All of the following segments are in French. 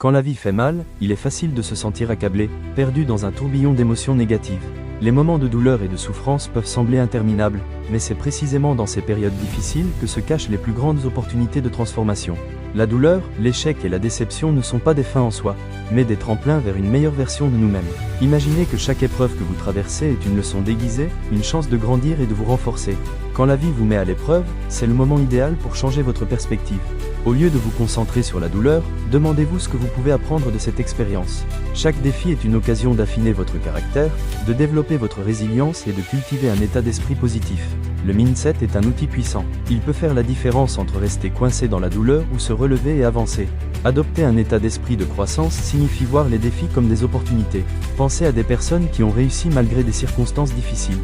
Quand la vie fait mal, il est facile de se sentir accablé, perdu dans un tourbillon d'émotions négatives. Les moments de douleur et de souffrance peuvent sembler interminables, mais c'est précisément dans ces périodes difficiles que se cachent les plus grandes opportunités de transformation. La douleur, l'échec et la déception ne sont pas des fins en soi, mais des tremplins vers une meilleure version de nous-mêmes. Imaginez que chaque épreuve que vous traversez est une leçon déguisée, une chance de grandir et de vous renforcer. Quand la vie vous met à l'épreuve, c'est le moment idéal pour changer votre perspective. Au lieu de vous concentrer sur la douleur, demandez-vous ce que vous pouvez apprendre de cette expérience. Chaque défi est une occasion d'affiner votre caractère, de développer votre résilience et de cultiver un état d'esprit positif. Le mindset est un outil puissant. Il peut faire la différence entre rester coincé dans la douleur ou se relever et avancer. Adopter un état d'esprit de croissance signifie voir les défis comme des opportunités. Pensez à des personnes qui ont réussi malgré des circonstances difficiles.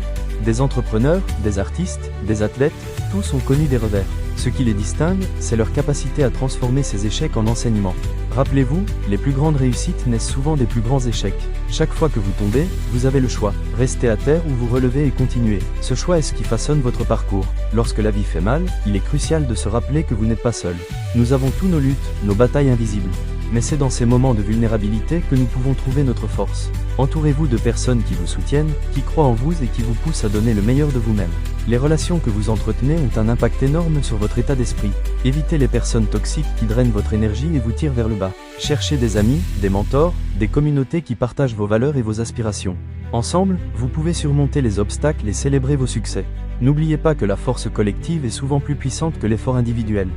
Des entrepreneurs, des artistes, des athlètes, tous ont connu des revers. Ce qui les distingue, c'est leur capacité à transformer ces échecs en enseignements. Rappelez-vous, les plus grandes réussites naissent souvent des plus grands échecs. Chaque fois que vous tombez, vous avez le choix. Rester à terre ou vous relever et continuer. Ce choix est ce qui façonne votre parcours. Lorsque la vie fait mal, il est crucial de se rappeler que vous n'êtes pas seul. Nous avons tous nos luttes, nos batailles invisibles. Mais c'est dans ces moments de vulnérabilité que nous pouvons trouver notre force. Entourez-vous de personnes qui vous soutiennent, qui croient en vous et qui vous poussent à donner le meilleur de vous-même. Les relations que vous entretenez ont un impact énorme sur votre état d'esprit. Évitez les personnes toxiques qui drainent votre énergie et vous tirent vers le bas. Cherchez des amis, des mentors, des communautés qui partagent vos valeurs et vos aspirations. Ensemble, vous pouvez surmonter les obstacles et célébrer vos succès. N'oubliez pas que la force collective est souvent plus puissante que l'effort individuel.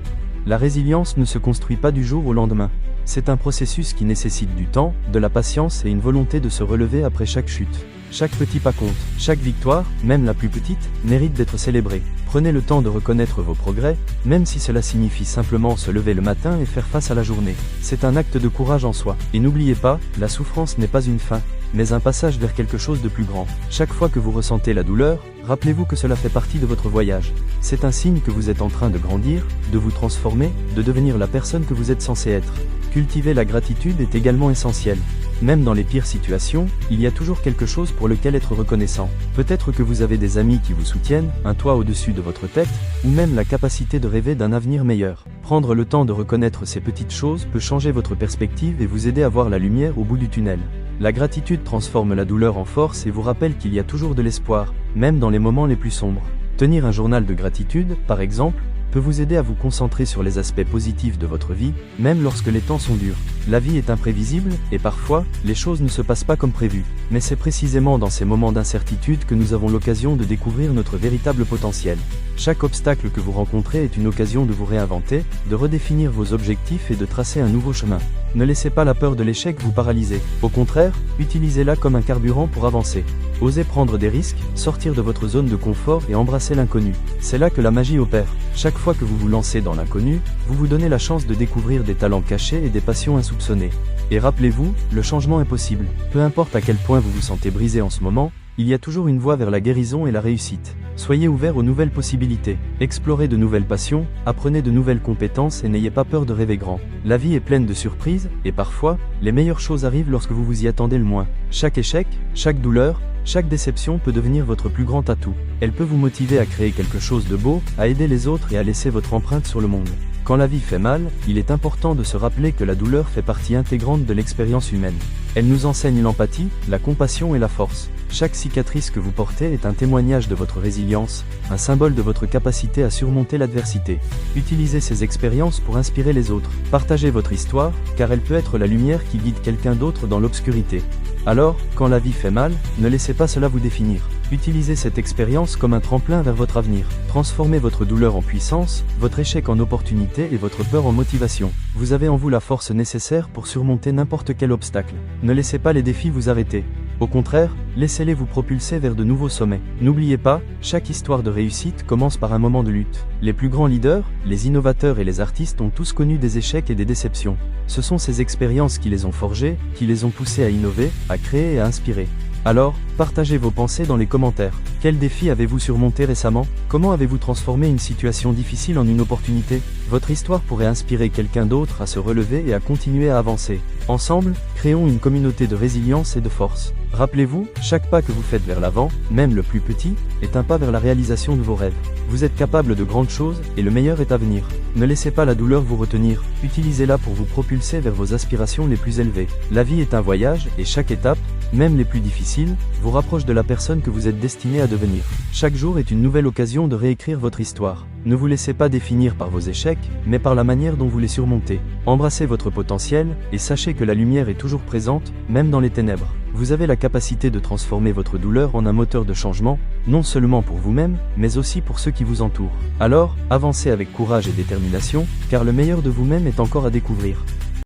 La résilience ne se construit pas du jour au lendemain. C'est un processus qui nécessite du temps, de la patience et une volonté de se relever après chaque chute. Chaque petit pas compte, chaque victoire, même la plus petite, mérite d'être célébrée. Prenez le temps de reconnaître vos progrès, même si cela signifie simplement se lever le matin et faire face à la journée. C'est un acte de courage en soi. Et n'oubliez pas, la souffrance n'est pas une fin, mais un passage vers quelque chose de plus grand. Chaque fois que vous ressentez la douleur, rappelez-vous que cela fait partie de votre voyage. C'est un signe que vous êtes en train de grandir, de vous transformer, de devenir la personne que vous êtes censé être. Cultiver la gratitude est également essentiel. Même dans les pires situations, il y a toujours quelque chose pour lequel être reconnaissant. Peut-être que vous avez des amis qui vous soutiennent, un toit au-dessus de votre tête, ou même la capacité de rêver d'un avenir meilleur. Prendre le temps de reconnaître ces petites choses peut changer votre perspective et vous aider à voir la lumière au bout du tunnel. La gratitude transforme la douleur en force et vous rappelle qu'il y a toujours de l'espoir, même dans les moments les plus sombres. Tenir un journal de gratitude, par exemple, peut vous aider à vous concentrer sur les aspects positifs de votre vie, même lorsque les temps sont durs. La vie est imprévisible, et parfois, les choses ne se passent pas comme prévu. Mais c'est précisément dans ces moments d'incertitude que nous avons l'occasion de découvrir notre véritable potentiel. Chaque obstacle que vous rencontrez est une occasion de vous réinventer, de redéfinir vos objectifs et de tracer un nouveau chemin. Ne laissez pas la peur de l'échec vous paralyser. Au contraire, utilisez-la comme un carburant pour avancer. Osez prendre des risques, sortir de votre zone de confort et embrasser l'inconnu. C'est là que la magie opère. Chaque fois que vous vous lancez dans l'inconnu, vous vous donnez la chance de découvrir des talents cachés et des passions insoupçonnées. Et rappelez-vous, le changement est possible. Peu importe à quel point vous vous sentez brisé en ce moment, il y a toujours une voie vers la guérison et la réussite. Soyez ouvert aux nouvelles possibilités. Explorez de nouvelles passions, apprenez de nouvelles compétences et n'ayez pas peur de rêver grand. La vie est pleine de surprises, et parfois, les meilleures choses arrivent lorsque vous vous y attendez le moins. Chaque échec, chaque douleur, chaque déception peut devenir votre plus grand atout. Elle peut vous motiver à créer quelque chose de beau, à aider les autres et à laisser votre empreinte sur le monde. Quand la vie fait mal, il est important de se rappeler que la douleur fait partie intégrante de l'expérience humaine. Elle nous enseigne l'empathie, la compassion et la force. Chaque cicatrice que vous portez est un témoignage de votre résilience, un symbole de votre capacité à surmonter l'adversité. Utilisez ces expériences pour inspirer les autres. Partagez votre histoire, car elle peut être la lumière qui guide quelqu'un d'autre dans l'obscurité. Alors, quand la vie fait mal, ne laissez pas cela vous définir. Utilisez cette expérience comme un tremplin vers votre avenir. Transformez votre douleur en puissance, votre échec en opportunité et votre peur en motivation. Vous avez en vous la force nécessaire pour surmonter n'importe quel obstacle. Ne laissez pas les défis vous arrêter. Au contraire, laissez-les vous propulser vers de nouveaux sommets. N'oubliez pas, chaque histoire de réussite commence par un moment de lutte. Les plus grands leaders, les innovateurs et les artistes ont tous connu des échecs et des déceptions. Ce sont ces expériences qui les ont forgés, qui les ont poussés à innover, à créer et à inspirer. Alors, partagez vos pensées dans les commentaires. Quel défi avez-vous surmonté récemment? Comment avez-vous transformé une situation difficile en une opportunité? Votre histoire pourrait inspirer quelqu'un d'autre à se relever et à continuer à avancer. Ensemble, créons une communauté de résilience et de force. Rappelez-vous, chaque pas que vous faites vers l'avant, même le plus petit, est un pas vers la réalisation de vos rêves. Vous êtes capable de grandes choses, et le meilleur est à venir. Ne laissez pas la douleur vous retenir, utilisez-la pour vous propulser vers vos aspirations les plus élevées. La vie est un voyage, et chaque étape, même les plus difficiles, vous rapproche de la personne que vous êtes destiné à devenir. Chaque jour est une nouvelle occasion de réécrire votre histoire. Ne vous laissez pas définir par vos échecs, mais par la manière dont vous les surmontez. Embrassez votre potentiel, et sachez que la lumière est toujours présente, même dans les ténèbres. Vous avez la capacité de transformer votre douleur en un moteur de changement, non seulement pour vous-même, mais aussi pour ceux qui vous entourent. Alors, avancez avec courage et détermination, car le meilleur de vous-même est encore à découvrir.